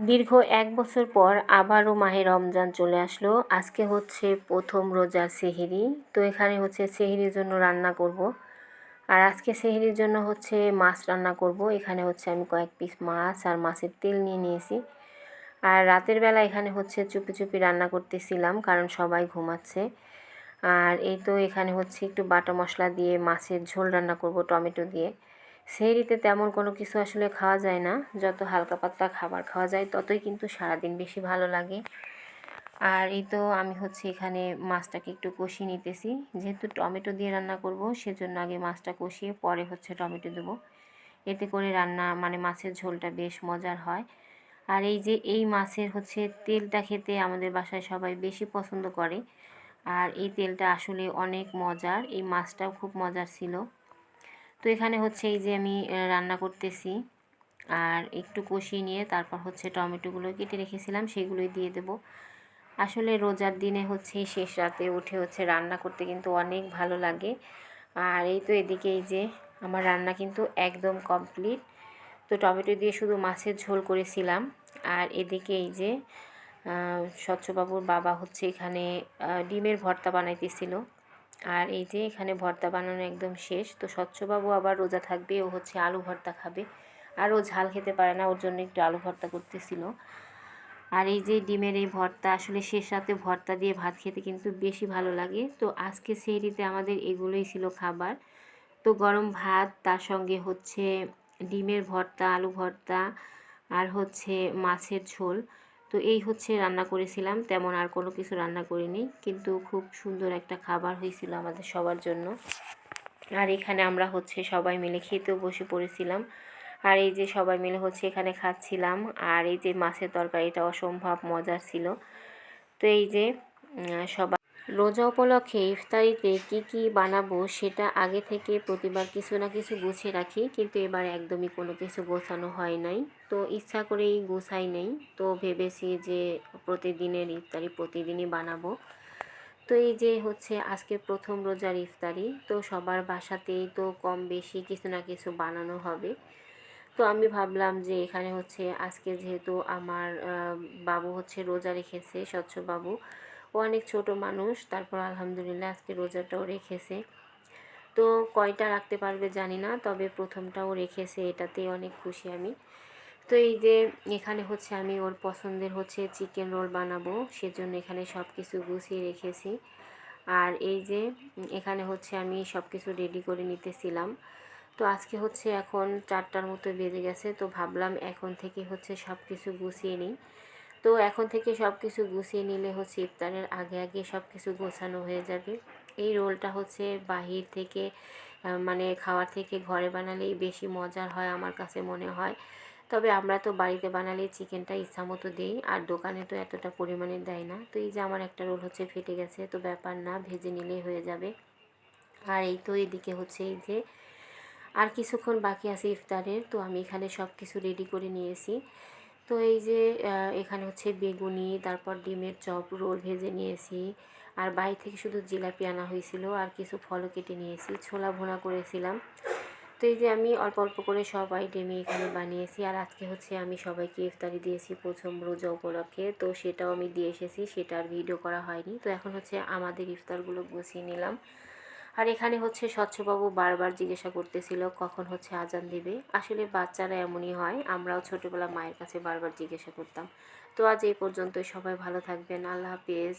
দীর্ঘ ১ বছর পর আবারও মাহে রমজান চলে আসলো। আজকে হচ্ছে প্রথম রোজার সেহরি। তো এখানে হচ্ছে সেহরির জন্য রান্না করব। আর আজকে সেহরির জন্য হচ্ছে মাছ রান্না করব। এখানে হচ্ছে আমি কয়েক পিস মাছ আর মাছের তেল নিয়ে নিয়েছি। আর রাতের বেলা এখানে হচ্ছে চুপি চুপি রান্না করতেছিলাম, কারণ সবাই ঘুমাচ্ছে। আর এই তো এখানে হচ্ছে একটু বাটা মশলা দিয়ে মাছের ঝোল রান্না করব টমেটো দিয়ে। সেহরিতে তেমন কোনো কিছু আসলে খাওয়া যায় না, যত হালকা পাতলা খাবার খাওয়া যায় ততই কিন্তু সারাদিন বেশি ভালো লাগে। আর এই তো আমি হচ্ছে এখানে মাছটাকে একটু কষিয়ে নিতেছি, যেহেতু টমেটো দিয়ে রান্না করব সেজন্য আগে মাছটা কষিয়ে পরে হচ্ছে টমেটো দেবো। এতে করে রান্না মানে মাছের ঝোলটা বেশ মজার হয়। আর এই যে এই মাছের হচ্ছে তেলটা খেতে আমাদের বাসায় সবাই বেশি পছন্দ করে। আর এই তেলটা আসলে অনেক মজার, এই মাছটাও খুব মজার ছিল। তো এখানে হচ্ছে এই যে আমি রান্না করতেছি, আর একটু কষিয়ে নিয়ে তারপর হচ্ছে টমেটোগুলো কেটে রেখেছিলাম সেগুলোই দিয়ে দেব। আসলে রোজার দিনে হচ্ছে শেষ রাতে উঠে হচ্ছে রান্না করতে কিন্তু অনেক ভালো লাগে। আর এই তো এদিকে এই যে আমার রান্না কিন্তু একদম কমপ্লিট। তো টমেটো দিয়ে শুধু মাছের ঝোল করেছিলাম। আর এদিকে এই যে স্বচ্ছবাবুর বাবা হচ্ছে এখানে ডিমের ভর্তা বানাইতেছিল। আর এই যে এখানে ভর্তা বানানো একদম শেষ। তো স্বচ্ছবাবু আবার রোজা থাকবে, ও হচ্ছে আলু ভর্তা খাবে। আর ও ঝাল খেতে পারে না, ওর জন্য একটু আলু ভর্তা করতেছিল। আর এই যে ডিমের এই ভর্তা, আসলে শেষ রাতে ভর্তা দিয়ে ভাত খেতে কিন্তু বেশি ভালো লাগে। তো আজকে সেহরিতে আমাদের এগুলোই ছিল খাবার। তো গরম ভাত, তার সঙ্গে হচ্ছে ডিমের ভর্তা, আলু ভর্তা, আর হচ্ছে মাছের ঝোল। তো এই হচ্ছে রান্না করেছিলাম, তেমন আর কোনো কিছু রান্না করিনি, কিন্তু খুব সুন্দর একটা খাবার হয়েছিল আমাদের সবার জন্য। আর এখানে আমরা হচ্ছে সবাই মিলে খেতেও বসে পড়েছিলাম। আর এই যে সবাই মিলে হচ্ছে এখানে খাচ্ছিলাম। আর এই যে মাছের তরকারিটা অসম্ভব মজার ছিল। তো এই যে সবাই রোজা উপলক্ষে ইফতারিতে কি কি বানাবো সেটা আগে থেকে প্রতিবার কিছু না কিছু গুছিয়ে রাখি, কিন্তু এবার একদমই কোনো কিছু গোছানো হয় নাই। তো ইচ্ছা করেই গোছাই নেই। তো ভেবেছি যে প্রতিদিনের ইফতারি প্রতিদিনই বানাবো। তো এই যে হচ্ছে আজকে প্রথম রোজার ইফতারি, তো সবার বাসাতেই তো কম বেশি কিছু না কিছু বানানো হবে। তো আমি ভাবলাম যে এখানে হচ্ছে আজকে যেহেতু আমার বাবু হচ্ছে রোজা রেখেছে, স্বচ্ছ বাবু, ও অনেক ছোট মানুষ, তারপর আলহামদুলিল্লাহ আজকে রোজাটাও রেখেছে। তো কয়টা রাখতে পারবে জানি না, তবে প্রথমটাও রেখেছে, এটাতেই অনেক খুশি আমি। তো এই যে এখানে হচ্ছে আমি ওর পছন্দের হচ্ছে চিকেন রোল বানাবো, সেজন্য এখানে সব কিছু গুছিয়ে রেখেছি। আর এই যে এখানে হচ্ছে আমি সব কিছু রেডি করে নিতেছিলাম। তো আজকে হচ্ছে এখন 4টার মতো বেজে গেছে, তো ভাবলাম এখন থেকে হচ্ছে সব কিছু গুছিয়ে নিই। তো এখন থেকে সব কিছু গুছিয়ে নিলে হচ্ছে ইফতারের আগে আগে সব কিছু গোছানো হয়ে যাবে। এই রোলটা হচ্ছে বাহির থেকে মানে খাওয়ার থেকে ঘরে বানালেই বেশি মজার হয় আমার কাছে মনে হয়। তবে আমরা তো বাড়িতে বানালে চিকেনটা ইচ্ছা মতো দিই, আর দোকানে তো এতটা পরিমাণে দেয় না। তো এই যে আমার একটা রোল হচ্ছে ফেটে গেছে, তো ব্যাপার না, ভেজে নিলেই হয়ে যাবে। আর এই তো এদিকে হচ্ছে এই যে আর কিছুক্ষণ বাকি আছে ইফতারের, তো আমি এখানে সব কিছু রেডি করে নিয়েছি। তো এই যে এখানে হচ্ছে বেগুনি, তারপর ডিমের চপ, রোল ভেজে নিয়েছি। আর বাইরে থেকে শুধু জিলাপি আনা হয়েছিল, আর কিছু ফলও কেটে নিয়েছি, ছোলা ভুনা করেছিলাম। তো এই যে আমি অল্প অল্প করে সব আইটেমই এখানে বানিয়েছি। আর আজকে হচ্ছে আমি সবাইকে ইফতারি দিয়েছি প্রথম রোজা উপলক্ষে, তো সেটাও আমি দিয়ে এসেছি, সেটা আর ভিডিও করা হয়নি। তো এখন হচ্ছে আমাদের ইফতারগুলো গুছিয়ে নিলাম। আর এখানে হচ্ছে স্বচ্ছবাবু বারবার জিজ্ঞাসা করতেছিল কখন হচ্ছে আজান দিবে। আসলে বাচ্চারা এমনই হয়, আমরাও ছোটোবেলা মায়ের কাছে বারবার জিজ্ঞাসা করতাম। তো আজ এই পর্যন্তই, সবাই ভালো থাকবেন, আল্লাহ হাফিজ।